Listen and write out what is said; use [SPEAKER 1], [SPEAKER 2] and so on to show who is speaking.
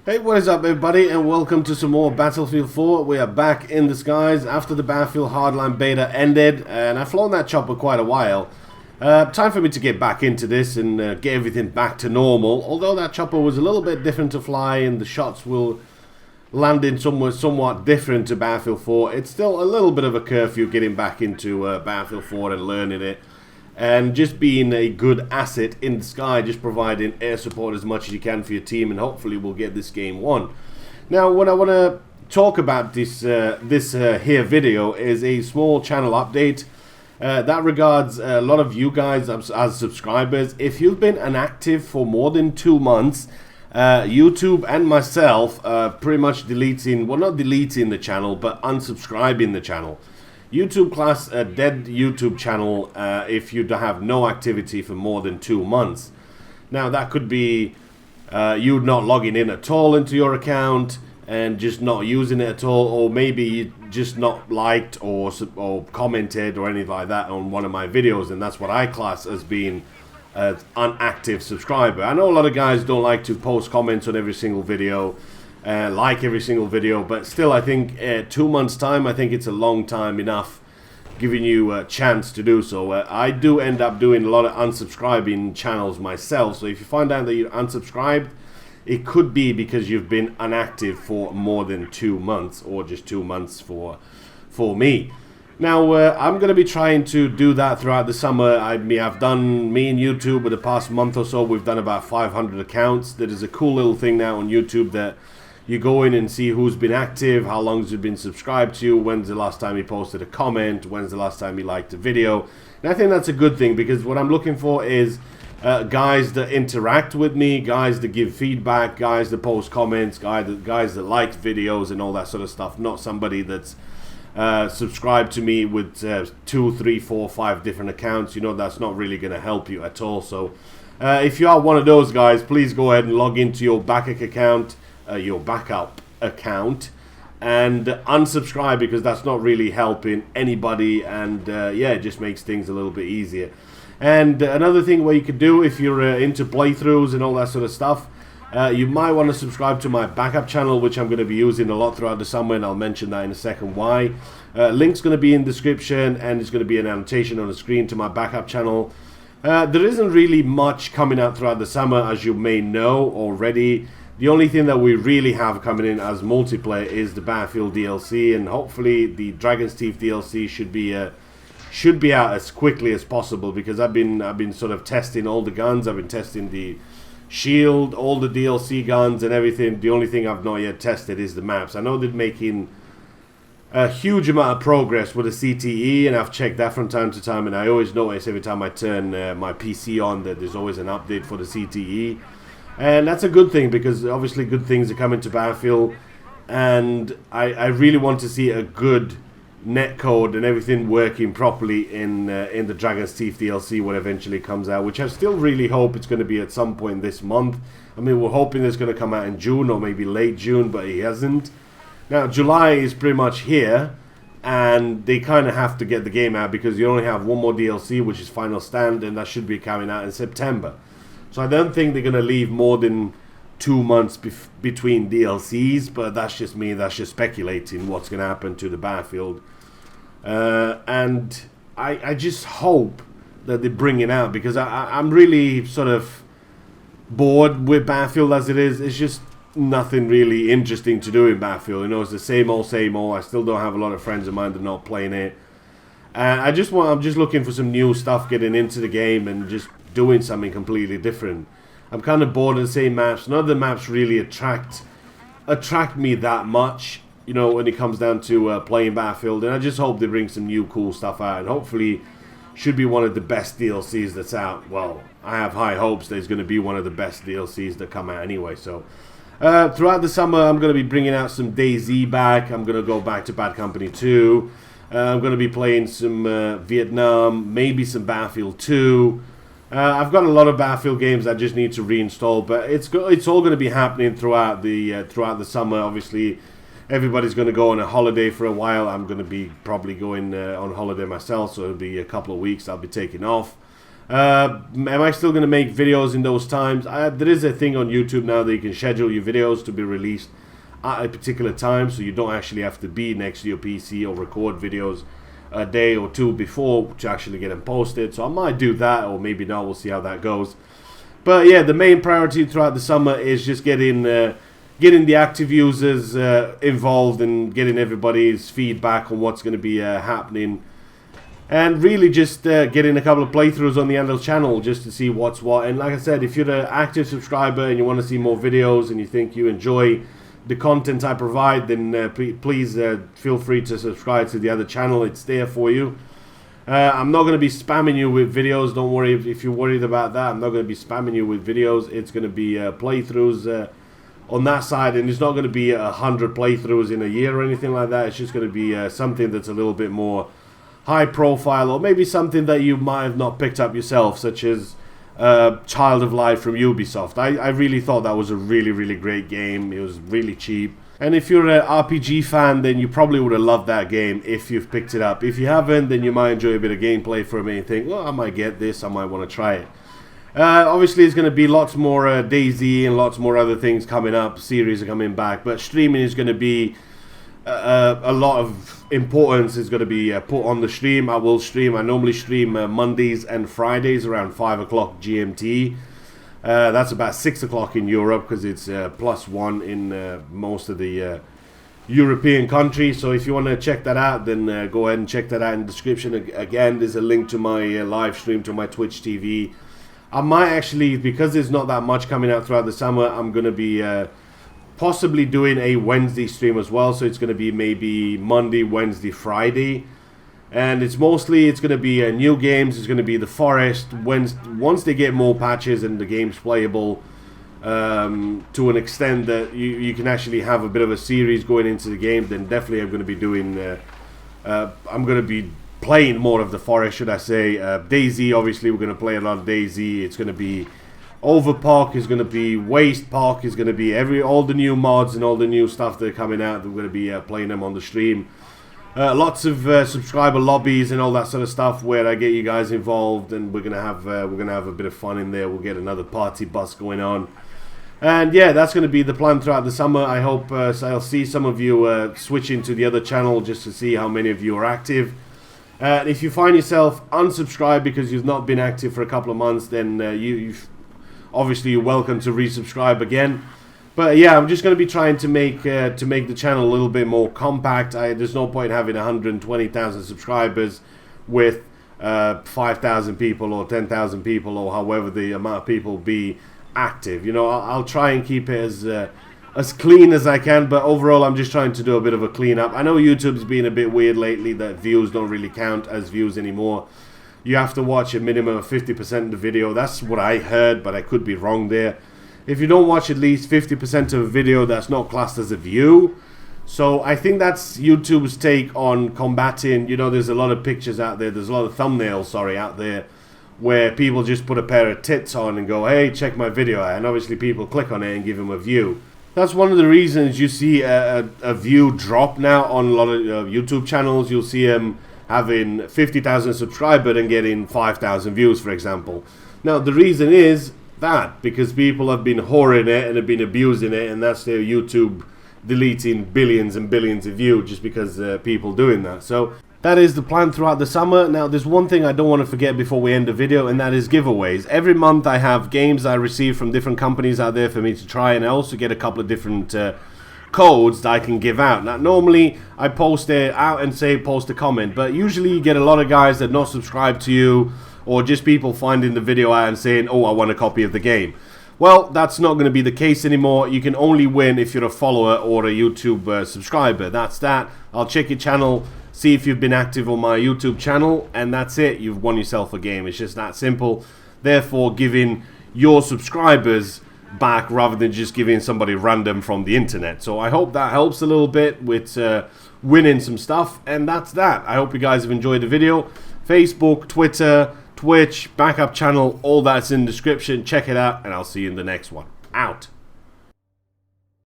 [SPEAKER 1] Hey, what is up everybody, and welcome to some more Battlefield 4. We are back in the skies after the Battlefield Hardline beta ended, and I've flown that chopper quite a while. Time for me to get back into this and get everything back to normal, although that chopper was a little bit different to fly and the shots will land in somewhere somewhat different to Battlefield 4. It's still a little bit of a curfew getting back into Battlefield 4 and learning it. And just being a good asset in the sky, just providing air support as much as you can for your team, and hopefully we'll get this game won. Now, what I want to talk about this here video is a small channel update that regards a lot of you guys as subscribers. If you've been inactive for more than 2 months, YouTube and myself pretty much deleting, well, not deleting the channel, but unsubscribing the channel. YouTube class a dead YouTube channel if you have no activity for more than 2 months. Now that could be you not logging in at all into your account and just not using it at all, or maybe you just not liked or commented or anything like that on one of my videos, and that's what I class as being an inactive subscriber. I know a lot of guys don't like to post comments on every single video, like every single video, but still I think 2 months time, I think it's a long time enough giving you a chance to do so. I do end up doing a lot of unsubscribing channels myself, so if you find out that you're unsubscribed, it could be because you've been inactive for more than 2 months, or just 2 months for me. Now I'm going to be trying to do that throughout the summer. I've done, me and YouTube for the past month or so, we've done about 500 accounts. There is a cool little thing now on YouTube that you go in and see who's been active, how long has been subscribed to you, when's the last time you posted a comment, when's the last time you liked a video. And I think that's a good thing, because what I'm looking for is guys that interact with me, guys that give feedback, guys that post comments, guys that like videos and all that sort of stuff, not somebody that's subscribed to me with 2, 3, 4, 5 different accounts. You know, that's not really going to help you at all. So if you are one of those guys, please go ahead and log into your backup account and unsubscribe, because that's not really helping anybody, and yeah, it just makes things a little bit easier. And another thing where you could do, if you're into playthroughs and all that sort of stuff, you might want to subscribe to my backup channel, which I'm going to be using a lot throughout the summer, and I'll mention that in a second why. Link's going to be in the description, and it's going to be an annotation on the screen to my backup channel. There isn't really much coming out throughout the summer, as you may know already. The only thing that we really have coming in as multiplayer is the Battlefield DLC, and hopefully the Dragon's Teeth DLC should be out as quickly as possible, because I've been sort of testing all the guns. I've been testing the Shield, all the DLC guns and everything. The only thing I've not yet tested is the maps. I know they're making a huge amount of progress with the CTE, and I've checked that from time to time, and I always notice every time I turn my PC on that there's always an update for the CTE. And that's a good thing, because obviously good things are coming to Battlefield, and I really want to see a good netcode and everything working properly in the Dragon's Teeth DLC when it eventually comes out, which I still really hope it's going to be at some point this month. I mean, we're hoping it's going to come out in June or maybe late June, but it hasn't. Now, July is pretty much here, and they kind of have to get the game out, because you only have one more DLC, which is Final Stand, and that should be coming out in September. So I don't think they're going to leave more than 2 months between DLCs, but that's just me, that's just speculating what's going to happen to the Battlefield. And I just hope that they bring it out, because I'm really sort of bored with Battlefield as it is. It's just nothing really interesting to do in Battlefield. You know, it's the same old, same old. I still don't have a lot of friends of mine that are not playing it. And I'm just looking for some new stuff, getting into the game and just doing something completely different. I'm kind of bored of the same maps. None of the maps really attract me that much, you know, when it comes down to playing Battlefield. And I just hope they bring some new cool stuff out, and hopefully should be one of the best DLCs that's out. Well, I have high hopes that it's going to be one of the best DLCs that come out anyway. So throughout the summer, I'm going to be bringing out some DayZ back. I'm going to go back to Bad Company 2. I'm going to be playing some Vietnam, maybe some Battlefield 2. I've got a lot of Battlefield games I just need to reinstall, but it's all going to be happening throughout the summer. Obviously, everybody's going to go on a holiday for a while. I'm going to be probably going on holiday myself, so it'll be a couple of weeks I'll be taking off. Am I still going to make videos in those times? There is a thing on YouTube now that you can schedule your videos to be released at a particular time, so you don't actually have to be next to your PC or record videos a day or two before to actually get them posted. So I might do that, or maybe not. We'll see how that goes. But yeah, the main priority throughout the summer is just getting the active users involved and getting everybody's feedback on what's going to be happening. And really just getting a couple of playthroughs on the Andal channel just to see what's what. And like I said, if you're an active subscriber and you want to see more videos and you think you enjoy the content I provide, then please feel free to subscribe to the other channel. It's there for you. I'm not going to be spamming you with videos. Don't worry if you're worried about that. I'm not going to be spamming you with videos. It's going to be playthroughs on that side. And it's not going to be 100 playthroughs in a year or anything like that. It's just going to be something that's a little bit more high profile, or maybe something that you might have not picked up yourself, such as Child of Light from Ubisoft. I really thought that was a really great game. It was really cheap, and if you're an RPG fan, then you probably would have loved that game if you've picked it up. If you haven't, then you might enjoy a bit of gameplay from it and think, well, I might get this, I might want to try it. Obviously there's going to be lots more DayZ and lots more other things coming up. Series are coming back, but streaming is going to be a lot of importance is going to be put on the stream. I will stream. I normally stream Mondays and Fridays around 5 o'clock GMT. That's about 6 o'clock in Europe, because it's +1 in most of the European countries. So if you want to check that out, then go ahead and check that out in the description. Again, there's a link to my live stream to my Twitch TV. I might actually, because there's not that much coming out throughout the summer, I'm going to be possibly doing a Wednesday stream as well. So it's going to be maybe Monday, Wednesday, Friday, and it's going to be new games. It's going to be the Forest. Once they get more patches and the game's playable to an extent that you can actually have a bit of a series going into the game, then definitely I'm going to be doing I'm going to be playing more of the Forest, should I say. DayZ, obviously we're going to play a lot of DayZ. It's going to be Overpark, is going to be Waste Park, is going to be all the new mods and all the new stuff that are coming out. We're going to be playing them on the stream. Lots of subscriber lobbies and all that sort of stuff where I get you guys involved, and we're gonna have a bit of fun in there. We'll get another party bus going on, and yeah, that's going to be the plan throughout the summer. I hope I'll see some of you switching to the other channel just to see how many of you are active. If you find yourself unsubscribed because you've not been active for a couple of months, then obviously you're welcome to resubscribe again. But yeah, I'm just going to be trying to make the channel a little bit more compact. There's no point having 120,000 subscribers with 5,000 people or 10,000 people or however the amount of people be active. You know, I'll try and keep it as clean as I can, but overall I'm just trying to do a bit of a clean up. I know YouTube's been a bit weird lately, that views don't really count as views anymore. You have to watch a minimum of 50% of the video. That's what I heard, but I could be wrong there. If you don't watch at least 50% of a video, that's not classed as a view. So I think that's YouTube's take on combating, you know, there's a lot of pictures out there, there's a lot of thumbnails, out there, where people just put a pair of tits on and go, hey, check my video out. And obviously people click on it and give them a view. That's one of the reasons you see a view drop now on a lot of YouTube channels. You'll see them having 50,000 subscribers and getting 5,000 views, for example. Now, the reason is that because people have been whoring it and have been abusing it, and that's their YouTube deleting billions and billions of views just because people doing that. So that is the plan throughout the summer. Now, there's one thing I don't want to forget before we end the video, and that is giveaways. Every month I have games I receive from different companies out there for me to try, and I also get a couple of different codes that I can give out. Now, normally I post it out and say post a comment, but usually you get a lot of guys that not subscribe to you, or just people finding the video out and saying, oh, I want a copy of the game. Well, that's not going to be the case anymore. You can only win if you're a follower or a YouTube subscriber. That's that. I'll check your channel, see if you've been active on my YouTube channel, and that's it. You've won yourself a game. It's just that simple. Therefore, giving your subscribers back rather than just giving somebody random from the internet. So I hope that helps a little bit with winning some stuff, and that's that. I hope you guys have enjoyed the video. Facebook, Twitter, Twitch, backup channel, all that's in the description. Check it out, and I'll see you in the next one. Out.